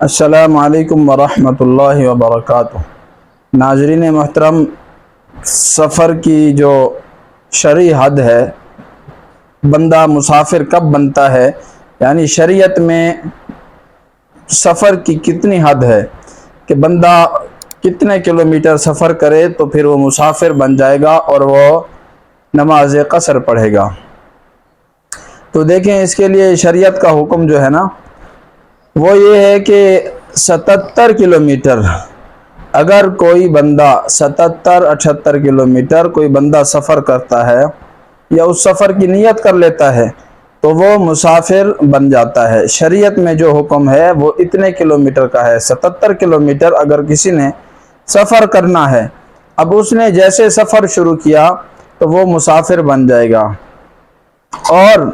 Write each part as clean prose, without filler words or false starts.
السلام علیکم ورحمۃ اللہ وبرکاتہ۔ ناظرین محترم، سفر کی جو شرعی حد ہے، بندہ مسافر کب بنتا ہے، یعنی شریعت میں سفر کی کتنی حد ہے کہ بندہ کتنے کلومیٹر سفر کرے تو پھر وہ مسافر بن جائے گا اور وہ نماز قصر پڑھے گا۔ تو دیکھیں، اس کے لیے شریعت کا حکم جو ہے نا وہ یہ ہے کہ 77 کلومیٹر، اگر کوئی بندہ 77-78 کلومیٹر کوئی بندہ سفر کرتا ہے یا اس سفر کی نیت کر لیتا ہے تو وہ مسافر بن جاتا ہے۔ شریعت میں جو حکم ہے وہ اتنے کلومیٹر کا ہے، 77 کلومیٹر اگر کسی نے سفر کرنا ہے، اب اس نے جیسے سفر شروع کیا تو وہ مسافر بن جائے گا۔ اور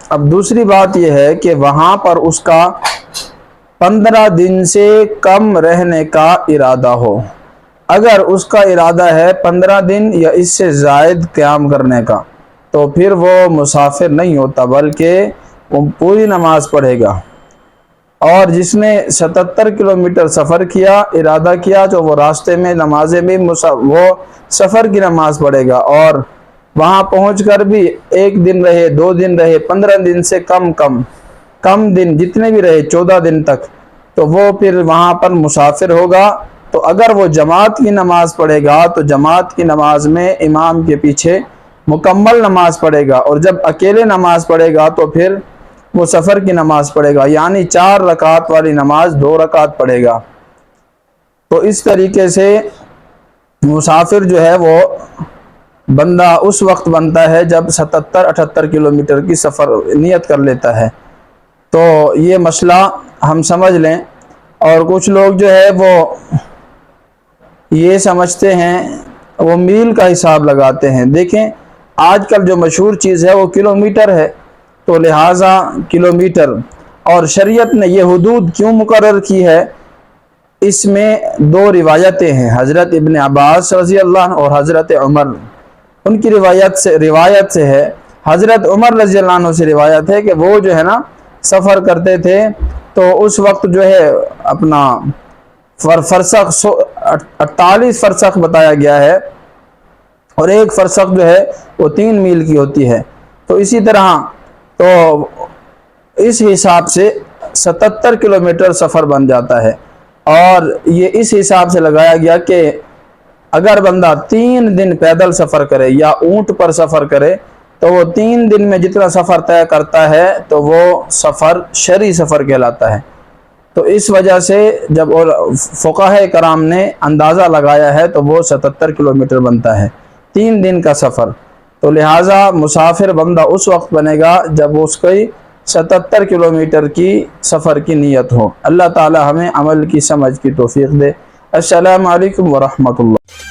اب دوسری بات یہ ہے کہ وہاں پر اس کا 15 دن سے کم رہنے کا ارادہ ہو۔ اگر اس کا ارادہ ہے 15 دن یا اس سے زائد قیام کرنے کا تو پھر وہ مسافر نہیں ہوتا بلکہ وہ پوری نماز پڑھے گا۔ اور جس نے 77 کلومیٹر سفر کیا، ارادہ کیا، تو وہ راستے میں نمازیں بھی وہ سفر کی نماز پڑھے گا، اور وہاں پہنچ کر بھی 1 دن رہے، 2 دن رہے، 15 دن سے کم دن جتنے بھی رہے، 14 دن تک، تو وہ پھر وہاں پر مسافر ہوگا۔ تو اگر وہ جماعت کی نماز پڑھے گا تو جماعت کی نماز میں امام کے پیچھے مکمل نماز پڑھے گا، اور جب اکیلے نماز پڑھے گا تو پھر وہ سفر کی نماز پڑھے گا، یعنی 4 رکعت والی نماز 2 رکعت پڑھے گا۔ تو اس طریقے سے مسافر جو ہے وہ بندہ اس وقت بنتا ہے جب 77-78 کلومیٹر کی سفر نیت کر لیتا ہے۔ تو یہ مسئلہ ہم سمجھ لیں۔ اور کچھ لوگ جو ہے وہ یہ سمجھتے ہیں، وہ میل کا حساب لگاتے ہیں۔ دیکھیں، آج کل جو مشہور چیز ہے وہ کلومیٹر ہے، تو لہٰذا کلومیٹر، اور شریعت نے یہ حدود کیوں مقرر کی ہے، اس میں 2 روایتیں ہیں، حضرت ابن عباس رضی اللہ عنہ اور حضرت عمر، ان کی روایت سے ہے۔ حضرت عمر رضی اللہ عنہ سے روایت ہے کہ وہ جو ہے نا سفر کرتے تھے تو اس وقت جو ہے اپنا فرسخ 48 فرسخ بتایا گیا ہے، اور 1 فرسخ جو ہے وہ 3 میل کی ہوتی ہے۔ تو اسی طرح تو اس حساب سے 77 کلومیٹر سفر بن جاتا ہے، اور یہ اس حساب سے لگایا گیا کہ اگر بندہ 3 دن پیدل سفر کرے یا اونٹ پر سفر کرے تو وہ 3 دن میں جتنا سفر طے کرتا ہے تو وہ سفر شرعی سفر کہلاتا ہے۔ تو اس وجہ سے جب فقہاء کرام نے اندازہ لگایا ہے تو وہ 77 کلومیٹر بنتا ہے، 3 دن کا سفر۔ تو لہٰذا مسافر بندہ اس وقت بنے گا جب اس کی 77 کلومیٹر کی سفر کی نیت ہو۔ اللہ تعالی ہمیں عمل کی سمجھ کی توفیق دے۔ السلام علیکم ورحمۃ اللہ۔